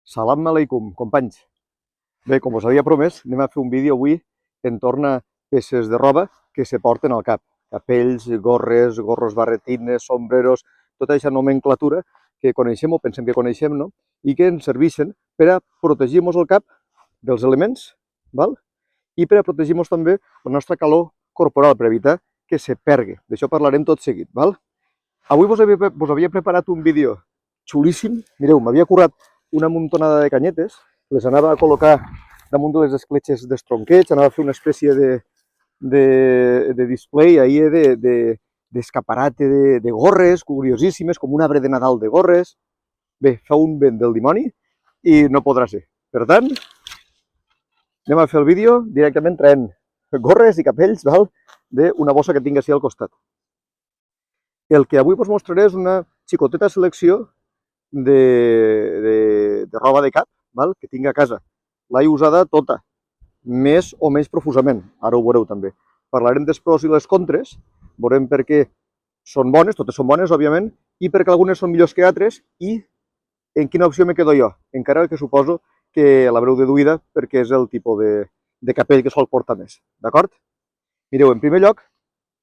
Salam aleikum, companys. Bé, com us havia promès, anem a fer un vídeo avui entorn a peces de roba que se porten al cap. Capells, gorres, gorros barretines, sombreros, tota aquesta nomenclatura que coneixem o pensem que coneixem, no? I que ens serveixen per a protegir-nos el cap dels elements, val? I per a protegir-nos també la nostra calor corporal, per evitar que se pergui. D'això parlarem tot seguit, val? Avui vos havia preparat un vídeo xulíssim. Mireu, m'havia currat una muntonada de canyetes, les anava a col·locar damunt de les escletxes d'estronqueig, anava a fer una espècie de display ahí d'escaparate de gorres, curiosíssimes, com un arbre de Nadal de gorres. Bé, fa un vent del dimoni i no podrà ser. Per tant, anem a fer el vídeo directament traient gorres i capells, val? D'una bossa que tinc així al costat. El que avui us mostraré és una xicoteta selecció de roba de cap, val? Que tinc a casa. L'he usada tota, més o menys profusament, ara ho veureu també. Parlarem dels pros i les contres, veurem per què són bones, totes són bones, òbviament, i perquè algunes són millors que altres, i en quina opció me quedo jo, encara que suposo que l'haureu deduïda perquè és el tipus de capell que sol portar més, d'acord? Mireu, en primer lloc,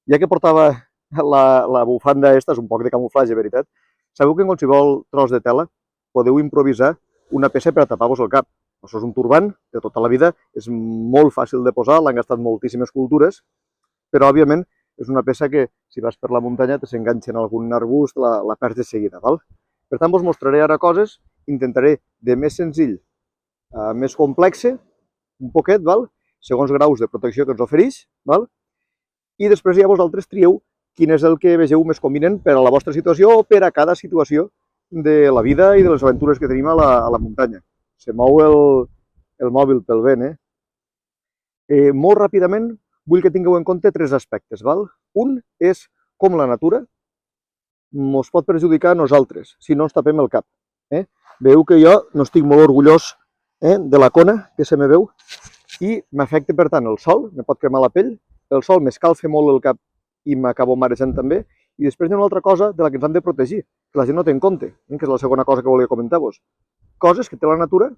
ja que portava la bufanda aquesta, és un poc de camuflatge, veritat, sabeu que en qualsevol tros de tela podeu improvisar una peça per a tapar-vos el cap. Això és un turbant de tota la vida, és molt fàcil de posar, l'han gastat moltíssimes cultures, però òbviament és una peça que si vas per la muntanya te s'enganxa en algun arbust, la perds de seguida, val? Per tant, vos mostraré ara coses, intentaré de més senzill a més complexe, un poquet, val? Segons graus de protecció que ens ofereix, val? I després ja vosaltres trieu quin és el que vegeu més convenient per a la vostra situació o per a cada situació de la vida i de les aventures que tenim a la muntanya. Se mou el mòbil pel vent, molt ràpidament vull que tingueu en compte tres aspectes, val? Un és com la natura ens pot perjudicar a nosaltres si no ens tapem el cap. Veieu que jo no estic molt orgullós de la cona que se me veu i m'afecta, per tant, el sol, me pot cremar la pell, el sol m'escalfa molt el cap i m'acabo marejant també, i després hi ha una altra cosa de la que ens han de protegir, que la gent no té en compte, que és la segona cosa que volia comentar-vos. Coses que té la natura,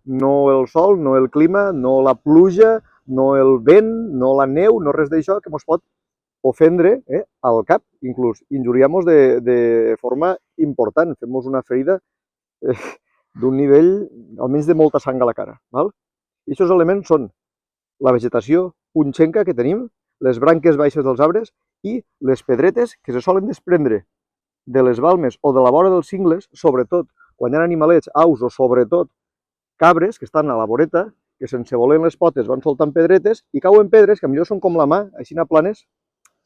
no el sol, no el clima, no la pluja, no el vent, no la neu, no res d'això que ens pot ofendre al cap, inclús injuriar-nos de forma important, fem-nos una ferida d'un nivell, almenys de molta sang a la cara. Val? I aquests elements són la vegetació punxenca que tenim, les branques baixes dels arbres i les pedretes que se solen desprendre de les balmes o de la vora dels cingles, sobretot quan hi ha animalets, aus o sobretot cabres que estan a la voreta, que sense voler les potes van soltant pedretes i cauen pedres que millor són com la mà, així a planes,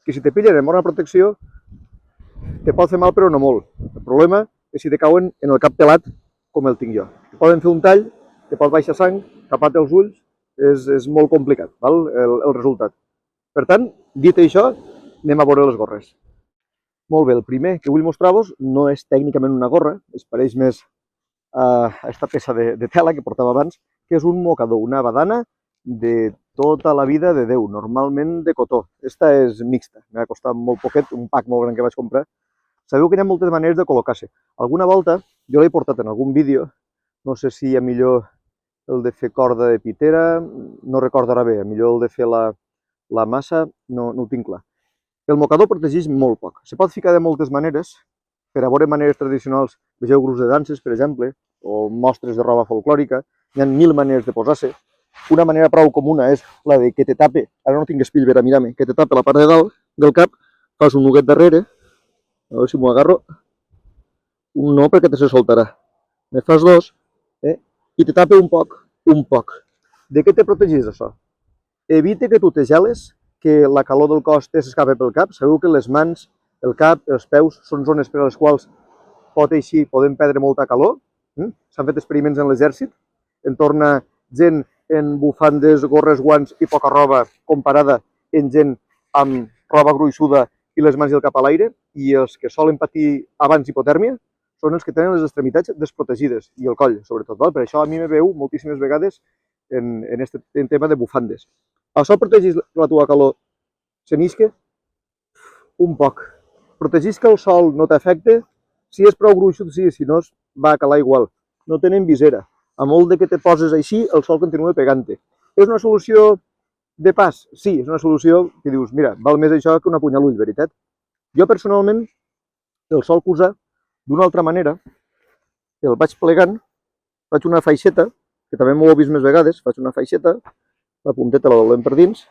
que si te pillen en bona protecció te pot fer mal però no molt. El problema és si te cauen en el cap pelat com el tinc jo. Te poden fer un tall, te pot baixar sang, tapar-te els ulls, és molt complicat, val? El resultat. Per tant, dit això, anem a veure les gorres. Molt bé, el primer que vull mostrar-vos no és tècnicament una gorra, es pareix més a aquesta peça de tela que portava abans, que és un mocador, una badana de tota la vida de Déu, normalment de cotó. Esta és mixta, m'ha costat molt poquet, un pack molt gran que vaig comprar. Sabeu que hi ha moltes maneres de col·locar-se. Alguna volta, jo l'he portat en algun vídeo, no sé si hi ha millor el de fer corda de pitera, no recordo ara bé, millor el de fer la massa, no ho tinc clar. El mocador protegeix molt poc. Se pot ficar de moltes maneres, per a veure maneres tradicionals, vegeu grups de danses, per exemple, o mostres de roba folclòrica, hi ha 1000 maneres de posar-se. Una manera prou comuna és la de que te tape, ara no tinc espill per a mirar-me, que te tape la part de dalt del cap, fas un nuguet darrere, a veure si m'ho agarro, un no perquè te se soltarà, ne fas dos, i te tape un poc. De què te protegís això? Evita que tu te geles, que la calor del cos s'escapi pel cap. Sabeu que les mans, el cap, els peus són zones per a les quals podem perdre molta calor. S'han fet experiments en l'exèrcit, entorn a gent en bufandes, gorres, guants i poca roba comparada en gent amb roba gruixuda i les mans i el cap a l'aire, i els que solen patir abans hipotèrmia són els que tenen les extremitats desprotegides, i el coll, sobretot. Per això a mi me veu moltíssimes vegades en tema de bufandes. Això protegeix la teva calor senisca? Un poc. Protegeix que el sol no t'afecte? Si és prou gruixut, sí, si no va a calar igual. No tenen visera. A molt de que te poses així, el sol continua pegant-te. És una solució de pas? Sí, és una solució que dius, mira, val més això que una puny a l'ull, veritat? Jo personalment el sol usar d'una altra manera, el vaig plegant, faig una faixeta, que també m'ho he vist més vegades, faig una faixeta, la punteta la doblem per dins,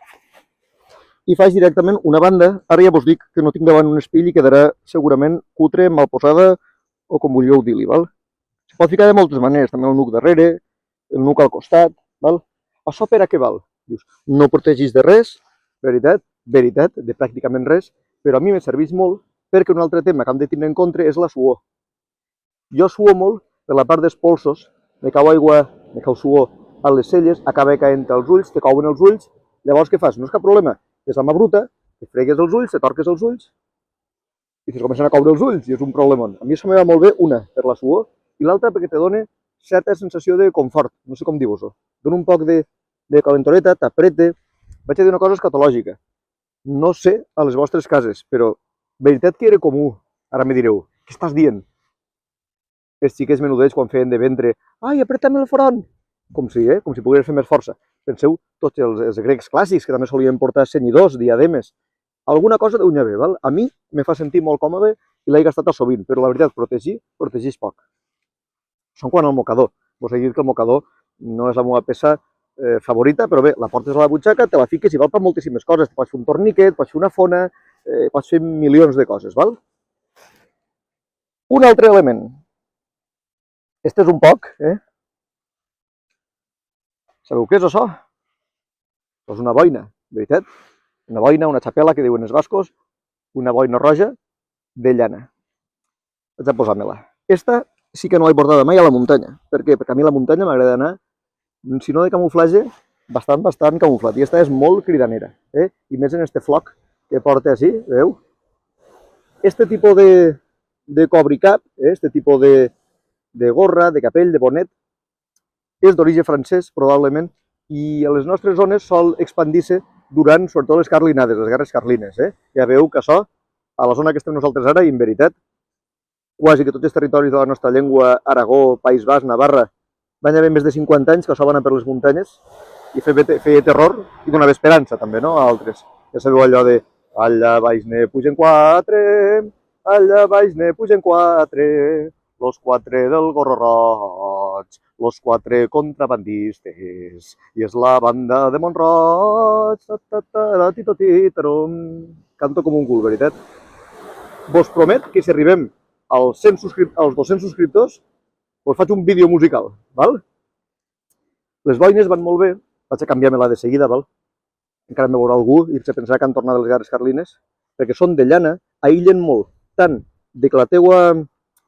i faig directament una banda, ara ja vos dic que no tinc davant un espill i quedarà segurament cutre, mal posada, o com vulgueu dir-li, val? Es pot ficar de moltes maneres, també el nuc darrere, el nuc al costat, val? Això per a què val? Dius, no protegis de res, veritat, de pràcticament res, però a mi me serveix molt perquè un altre tema que hem de tenir en compte és la suor. Jo suo molt per la part dels polsos, me cau aigua, me cau suor a les celles, acaba caent als ulls, te cauen els ulls, llavors què fas? No és cap problema, és la mà bruta, te fregues els ulls, te torques els ulls i te comencen a caure els ulls i és un problemon. A mi això me va molt bé, una, per la suor, i l'altra perquè te dona certa sensació de confort, no sé com dir-vos-ho. Dona un poc de calentoreta, t'aprete. Vaig a dir una cosa escatològica. No sé a les vostres cases, però veritat que era comú. Ara me direu, què estàs dient? Els xiquets menudets quan feien de ventre, ai, apreta'm el front! Com si pogués fer més força. Penseu tots els grecs clàssics, que també solien portar cenyidors, diademes. Alguna cosa deu haver, val? A mi me fa sentir molt còmode i l'he gastat sovint, però la veritat, protegeix poc. Són quan al mocador. Vos he dit que el mocador no és la meva peça favorita, però bé, la portes a la butxaca, te la fiques i val per moltíssimes coses. Pots fer un torniquet, pots fer una fona, pots fer milions de coses, val? Un altre element. Este és un poc, Sabeu què és això? És una boina, veritat? Una boina, una xapela, que diuen els bascos, una boina roja de llana. Vaig a posar-me-la. Esta sí que no l'he portada mai a la muntanya. Per què? Perquè a mi a la muntanya m'agrada anar, si no de camuflatge, bastant camuflat. I esta és molt cridanera, I més en este floc que porta així, veieu? Este tipus de cobricap, este tipus de gorra, de capell, de bonet, és d'origen francès, probablement, i a les nostres zones sol expandir-se durant, sobretot, les carlinades, les guerres carlines. Ja veieu que això, a la zona que estem nosaltres ara, i en veritat, quasi que tots els territoris de la nostra llengua, Aragó, País Basc, Navarra, van haver més de 50 anys que això va anar per les muntanyes i feia terror i donava esperança també, no?, a altres. Ja sabeu allò de allà baix ne pugen quatre, allà baix ne pugen quatre, los quatre del gorro roig, los quatre contrabandistes, i és la banda de Mont-roig, canto com un cul, veritat. Vos promet que si arribem als 200 subscriptors, us faig un vídeo musical, val? Les boines van molt bé, vaig a canviar-me-la de seguida, val? Encara me veurà algú i se pensarà que han tornat de les guerres carlines, perquè són de llana, aïllen molt, tant de que la teua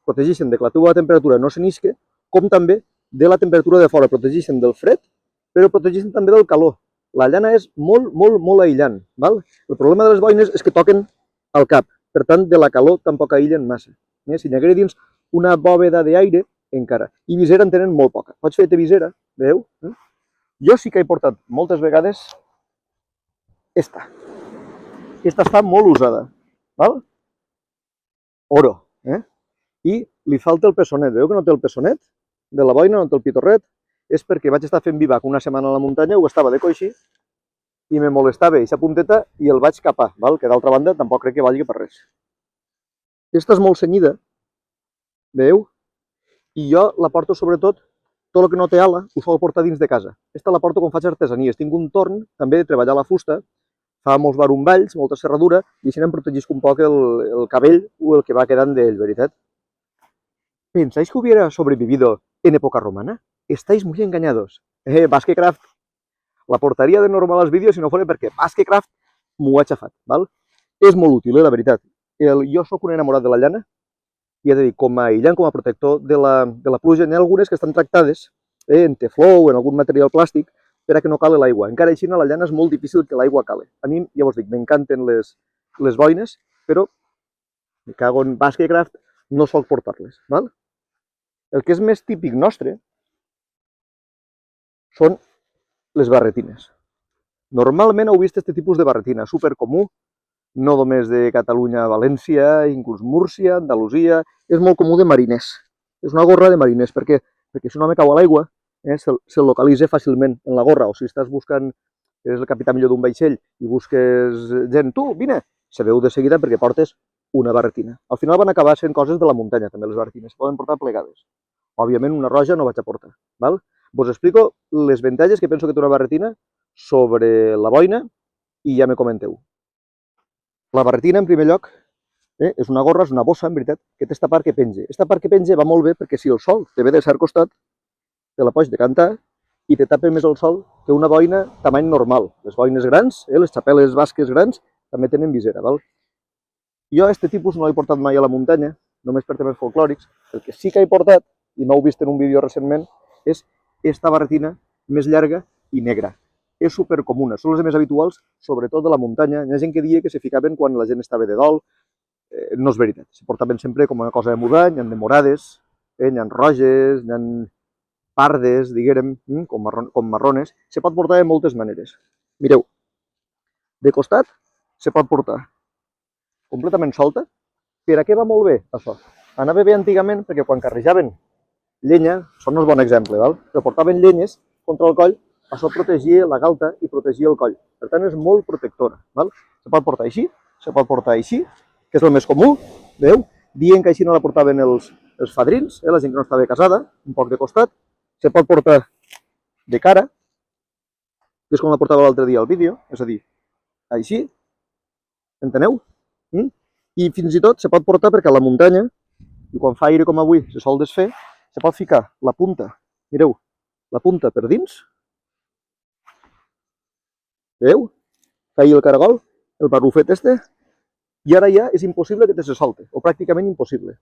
protegeixen de que la teua temperatura no s'enisque, com també de la temperatura de fora, protegeixen del fred, però protegeixen també del calor. La llana és molt aïllant, val? El problema de les boines és que toquen al cap, per tant, de la calor tampoc aïllen massa. Si n'hi haguera dins una bòveda d'aire, encara. I visera en tenen molt poca. Pots fer-te visera, veieu? Jo sí que he portat moltes vegades esta. Esta està molt usada, val? Oro, I li falta el pessonet. Veieu que no té el pessonet de la boina, no té el pitorret? És perquè vaig estar fent bivac una setmana a la muntanya, ho estava de coixí, i me molestava aquesta punteta i el vaig capar, val? Que d'altra banda tampoc crec que valgui per res. Esta és molt cenyida, veieu? I jo la porto sobretot, tot el que no té ala, ho sol portar dins de casa. Esta la porto quan faig artesanies. Tinc un torn també de treballar la fusta, fa molts barumballs, molta serradura, i així em protegisc un poc el cabell o el que va quedant d'ell, veritat? ¿Pensáis que hubiera sobrevivido en época romana? Estáis muy engañados. Basquecraft, la portaria de normal als vídeos si no fos perquè Basquecraft m'ho ha xafat, val? És molt útil, la veritat. Jo sóc un enamorat de la llana, i he de dir, com a aïllant, com a protector de la pluja, n'hi ha algunes que estan tractades en tefló o en algun material plàstic per a que no cale l'aigua. Encara així, la llana és molt difícil que l'aigua cale. A mi, ja vos dic, m'encanten les boines, però me cago en Basquecraft, no sol portar-les, val? El que és més típic nostre són les barretines. Normalment heu vist aquest tipus de barretina, supercomú, no només de Catalunya a València, inclús Múrcia, Andalusia, és molt comú de mariners. És una gorra de mariners, perquè si no me cau a l'aigua se'l localitza fàcilment en la gorra, o si estàs buscant, eres el capità millor d'un vaixell i busques gent, tu, vine, se veu de seguida perquè portes una barretina. Al final van acabar sent coses de la muntanya, també, les barretines, poden portar plegades. Òbviament, una roja no vaig a portar, val? Vos explico les avantatges que penso que té una barretina sobre la boina i ja me comenteu. La barretina, en primer lloc, és una gorra, és una bossa, en veritat, que té esta part que penja. Esta part que penja va molt bé perquè si el sol te ve de cert costat, te la pots decantar i te tapa més el sol que una boina tamany normal. Les boines grans, les xapeles basques grans, també tenen visera, val? Jo a aquest tipus no l'he portat mai a la muntanya, només per temes folclòrics. El que sí que he portat, i m'heu vist en un vídeo recentment, és esta barretina més llarga i negra. És supercomuna, són les més habituals, sobretot de la muntanya. Hi ha gent que diu que se ficaven quan la gent estava de dol. No és veritat, se portaven sempre com una cosa de moda, n'hi ha de morades, n'hi ha roges, n'hi ha pardes, diguérem, com marrones. Se pot portar de moltes maneres. Mireu, de costat se pot portar completament solta. Per a què va molt bé, això? Anava bé antigament perquè quan carrejaven llenya, això no és bon exemple, val? Però portaven llenyes contra el coll, això protegia la galta i protegia el coll. Per tant, és molt protectora, val? Se pot portar així, se pot portar així, que és el més comú, veieu? Dient que així no la portaven els fadrins, la gent que no estava casada, un poc de costat. Se pot portar de cara, que és com la portava l'altre dia al vídeo, és a dir, així, enteneu? I fins i tot se pot portar perquè a la muntanya, i quan fa aire com avui se sol desfer, se pot ficar la punta, mireu, la punta per dins, veieu? Fa ahir el caragol, el barrufet este, i ara ja és impossible que te se solte, o pràcticament impossible.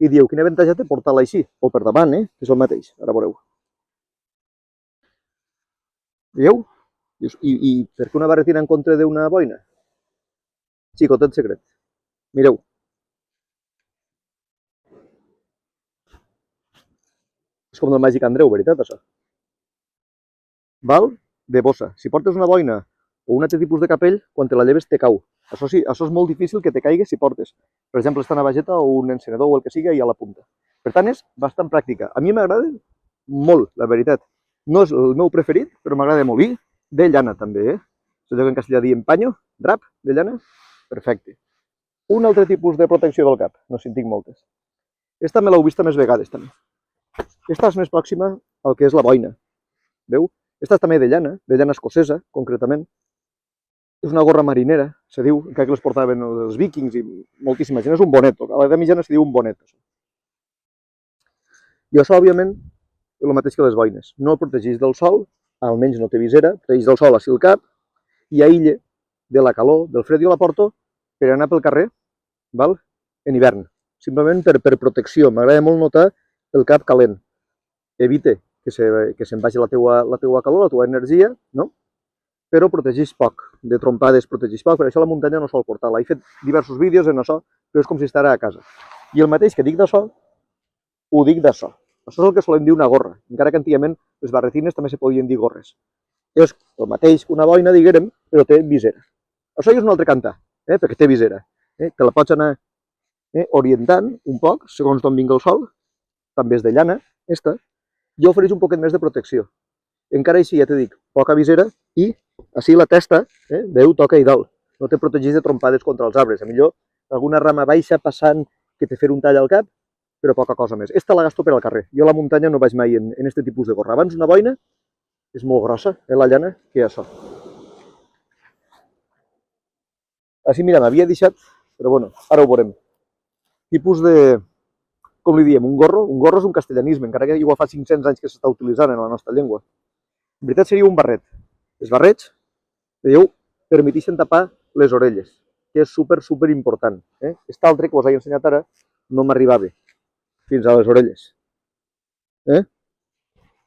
I dieu, quin avantatge té portar-la així, o per davant, que és el mateix, ara veureu. Veieu? I per què una barretina en contra d'una boina? Xicotet secret. Mireu. És com del Màgic Andreu, veritat, això? Val? De bossa. Si portes una boina o un altre tipus de capell, quan te la lleves te cau. Això sí, això és molt difícil que te caigues si portes, per exemple, esta navageta o un encenedor o el que sigui i a la punta. Per tant, és bastant pràctica. A mi m'agrada molt, la veritat. No és el meu preferit, però m'agrada molt. I de llana, també, És allò que en castellà diem panyo, drap, de llana. Perfecte. Un altre tipus de protecció del cap, no si en tinc moltes. Esta me l'heu vista més vegades, també. Esta és més pròxima al que és la boina. Veu? Esta és també de llana escocesa, concretament. És una gorra marinera, se diu, encara que les portaven els vikings i moltíssima gent. És un bonet, a l'edat mitjana se diu un bonet. I això, òbviament, és el mateix que les boines. No el protegeix del sol, almenys no té visera, protegeix del sol així el cap i aïlla de la calor, del fred. Jo la porto per anar pel carrer, val? En hivern, simplement per protecció. M'agrada molt notar el cap calent. Evita que se'n vagi la teua calor, la teua energia, no? Però protegeix poc, de trompades protegeix poc, per això la muntanya no sol portar-la. He fet diversos vídeos en això, però és com si estara a casa. I el mateix que dic d'això, ho dic d'això. Això és el que solem dir una gorra, encara que antigament les barretines també se podien dir gorres. És el mateix que una boina, diguérem, però té visera. Això ja és un altre cantar, perquè té visera. Te la pots anar orientant un poc, segons d'on vingui el sol, també és de llana, esta, i ofereix un poquet més de protecció. Encara així, ja t'he dit, poca visera i així la testa, veu, toca i dalt. No te protegeix de trompades contra els arbres. A millor alguna rama baixa passant que te fer un tall al cap, però poca cosa més. Esta la gasto per al carrer. Jo a la muntanya no vaig mai en aquest tipus de gorra. Abans una boina és molt grossa, la llana, que això. Així, mira, m'havia deixat, però bueno, ara ho veurem. Tipus de, com li diem, un gorro? Un gorro és un castellanisme, encara que igual fa 500 anys que s'està utilitzant en la nostra llengua. En veritat seria un barret. Els barrets, veieu, permeteixen tapar les orelles, que és super important. Aquest altre que us he ensenyat ara no m'arribava fins a les orelles.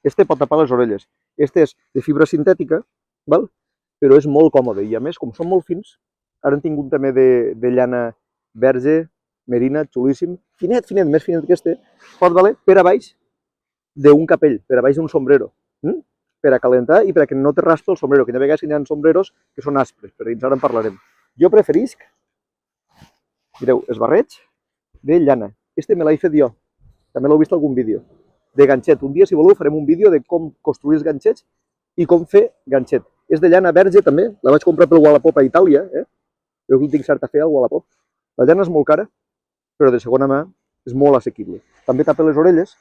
Este pot tapar les orelles. Este és de fibra sintètica, val? Però és molt còmode. I a més, com són molt fins, ara han tingut també de llana verge, merina, xulíssim, finet, més finet que este, pot valer per a baix d'un capell, per a baix d'un sombrero. Per a calentar i perquè no te raspa el sombrero, que hi ha vegades que hi ha sombreros que són aspres, per dins ara en parlarem. Jo preferisc, mireu, els barrets de llana. Este me l'he fet jo, també l'heu vist en algun vídeo. de ganxet. Un dia, si voleu, farem un vídeo de com construir els ganxets i com fer ganxet. És de llana verge també, la vaig comprar pel Wallapop a Itàlia, jo que tinc certa fe al Wallapop. La llana és molt cara, però de segona mà és molt assequible. També tapa les orelles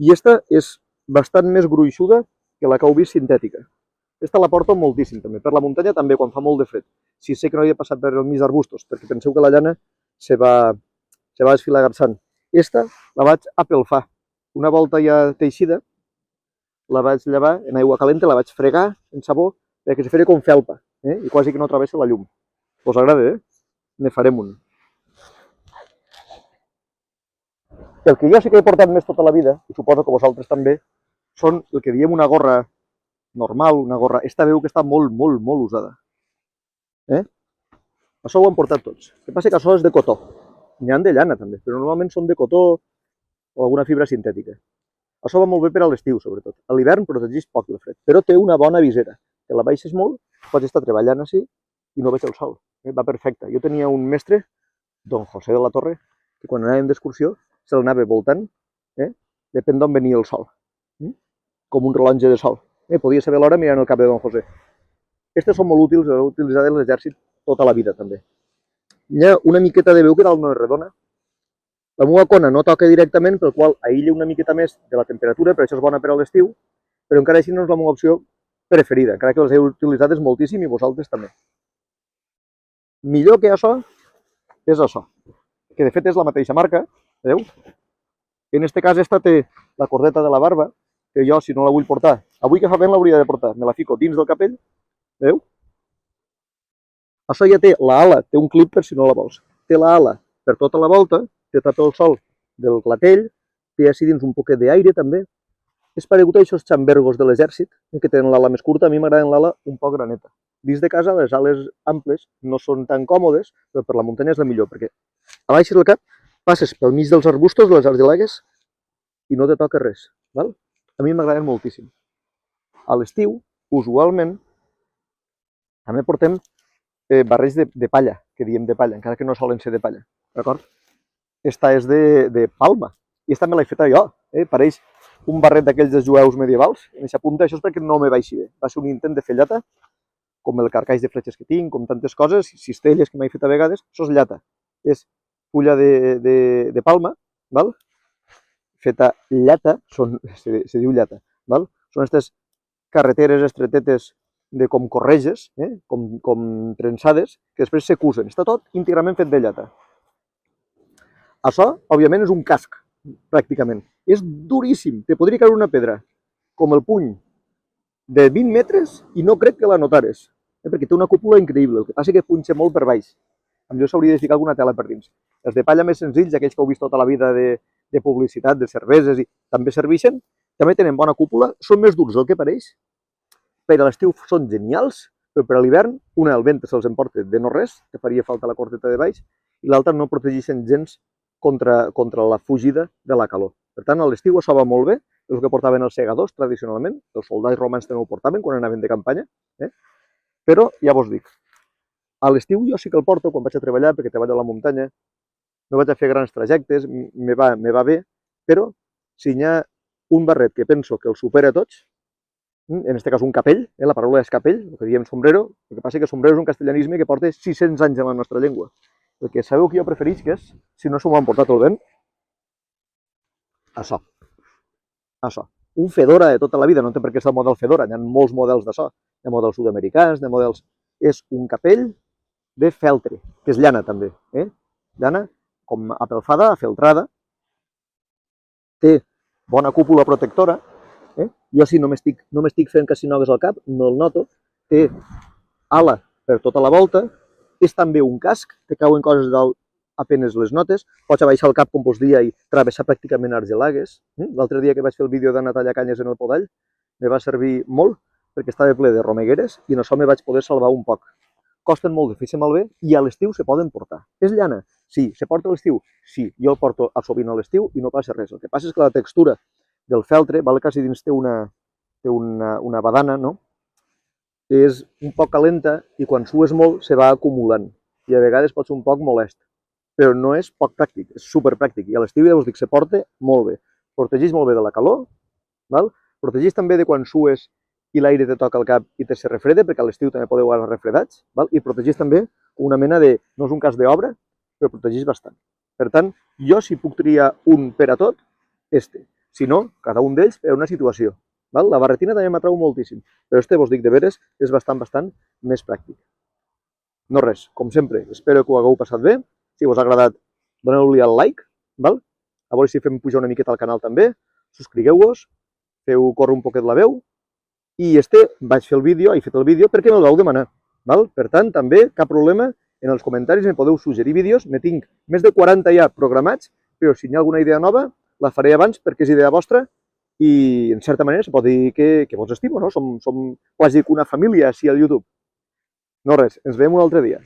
i esta és bastant més gruixuda que la que heu vist sintètica. Esta la porto moltíssim també, per la muntanya també quan fa molt de fred. Si sé que no hi he passat per mig arbustos, perquè penseu que la llana se va desfilagarsant. Esta la vaig apelfar. Una volta ja teixida, la vaig llevar en aigua calenta, la vaig fregar en sabó perquè se feia com felpa i quasi que no travessa la llum. Us agrada, Ne farem un. El que jo sí que he portat més tota la vida, i suposo que vosaltres també, són el que diem una gorra normal, una gorra... Esta veu que està molt, molt, molt usada. Això ho han portat tots. El que passa que això és de cotó. N'hi ha de llana també, però normalment són de cotó o alguna fibra sintètica. Això va molt bé per a l'estiu, sobretot. A l'hivern protegeix poc del fred, però té una bona visera. Te la baixes molt, pots estar treballant així i no veig el sol. Va perfecte. Jo tenia un mestre, don José de la Torre, que quan anàvem d'excursió se'l anava voltant, depèn d'on venia el sol, com un rellotge de sol. Podia saber l'hora mirant el cap de don José. Aquestes són molt útils, les he utilitzat en l'exèrcit tota la vida també. Hi ha una miqueta de veu que dalt no és redona. La meva cona no toca directament, pel qual aïlla una miqueta més de la temperatura, per això és bona per a l'estiu, però encara així no és la meva opció preferida, encara que les he utilitzades moltíssim i vosaltres també. Millor que això és això, que de fet és la mateixa marca, veieu? En aquest cas esta té la cordeta de la barba, que jo si no la vull portar, avui que fa vent l'hauria de portar, me la fico dins del capell, veieu? Això ja té l'ala, té un clip per si no la vols, té l'ala per tota la volta, té tapa el sol del clatell, té així dins un poquet d'aire també, és paregut a aquests xambergos de l'exèrcit, que tenen l'ala més curta, a mi m'agrada l'ala un poc graneta. Dins de casa les ales amples no són tan còmodes, però per la muntanya és la millor, perquè abaixes el cap, passes pel mig dels arbustos, de les argilagues, i no te toca res. Val? A mi m'agraden moltíssim. A l'estiu, usualment, també portem barrets de palla, que diem de palla, encara que no solen ser de palla. D'acord? Esta és de palma, i esta me l'he feta jo. Pareix un barret d'aquells dels jueus medievals. En aquesta punta, això és perquè no me baixi bé. Va ser un intent de fer llata, com el carcaix de fletxes que tinc, com tantes coses, cistelles que m'he fet a vegades. Això és llata. És fulla de palma, val? Feta llata, se diu llata, val? Són aquestes carreteres estretetes de com correges, com trensades, que després se cusen. Està tot íntegrament fet de llata. Això, òbviament, és un casc, pràcticament. És duríssim, te podria caure una pedra, com el puny, de 20 metres i no crec que la notares, perquè té una cúpula increïble, el que passa que punxa molt per baix. Potser s'hauria de ficar alguna tela per dins. Els de palla més senzills, aquells que heu vist tota la vida de publicitat, de cerveses, i també serveixen, també tenen bona cúpula, són més durs del que pareix, per a l'estiu són genials, però per a l'hivern, una el vent se'ls emporta de no res, que faria falta la cordeta de baix, i l'altra no protegeixen gens contra la fugida de la calor. Per tant, a l'estiu això va molt bé, és el que portaven els segadors tradicionalment, els soldats romans també ho portaven quan anaven de campanya, però ja vos dic, a l'estiu jo sí que el porto quan vaig a treballar, perquè treballo a la muntanya, no vaig a fer grans trajectes, me va bé, però si hi ha un barret que penso que el supera a tots, en aquest cas un capell, la paraula és capell, el que diem sombrero, el que passa que sombrero és un castellanisme que porta 600 anys en la nostra llengua. El que sabeu que jo preferís que és, si no s'ho m'han portat el vent, això. Un fedora de tota la vida, no té per què ser el model fedora, hi ha molts models d'això, hi ha models sud-americans, hi ha models... És un capell de feltre, que és llana també, llana com apelfada, afeltrada, té bona cúpula protectora, jo si no m'estic fent casinogues al cap, no el noto, té ala per tota la volta, és també un casc, que cauen coses dalt apenes les notes, pots abaixar el cap com vos dia i travessar pràcticament argelagues. L'altre dia que vaig fer el vídeo d'anar a tallar canyes en el podall, me va servir molt perquè estava ple de romegueres i en això me vaig poder salvar un poc. Costen molt de fer-se malbé i a l'estiu se poden portar. És llana? Sí. Se porta a l'estiu? Sí. Jo el porto a sovint a l'estiu i no passa res. El que passa és que la textura del feltre, val que si dins té una badana, no? És un poc calenta i quan sues molt se va acumulant i a vegades pot ser un poc molest, però no és poc pràctic, és superpràctic i a l'estiu ja us dic, se porta molt bé. protegeix molt bé de la calor, val? Protegeix també de quan sues i l'aire te toca al cap i te se refreda, perquè a l'estiu també podeu anar refredats, val? I protegeix també una mena de, no és un cas d'obra, però protegeix bastant. Per tant, jo si puc triar un per a tot, Si no, cada un d'ells per a una situació. Val? La barretina també m'atrau moltíssim, però vos dic de veres, és bastant més pràctic. No res, com sempre, espero que ho hagueu passat bé. Si us ha agradat, doneu-li al like, val? A veure si fem pujar una miqueta al canal també, subscrigueu-vos, feu córrer un poquet la veu, i vaig fer el vídeo, he fet el vídeo perquè me'l vau demanar. Val? Per tant, també, cap problema, en els comentaris me podeu suggerir vídeos, me tinc més de 40 ja programats, però si hi ha alguna idea nova, la faré abans perquè és idea vostra i, en certa manera, se pot dir que vos estimo, no? Som quasi una família així al YouTube. No res, ens veiem un altre dia.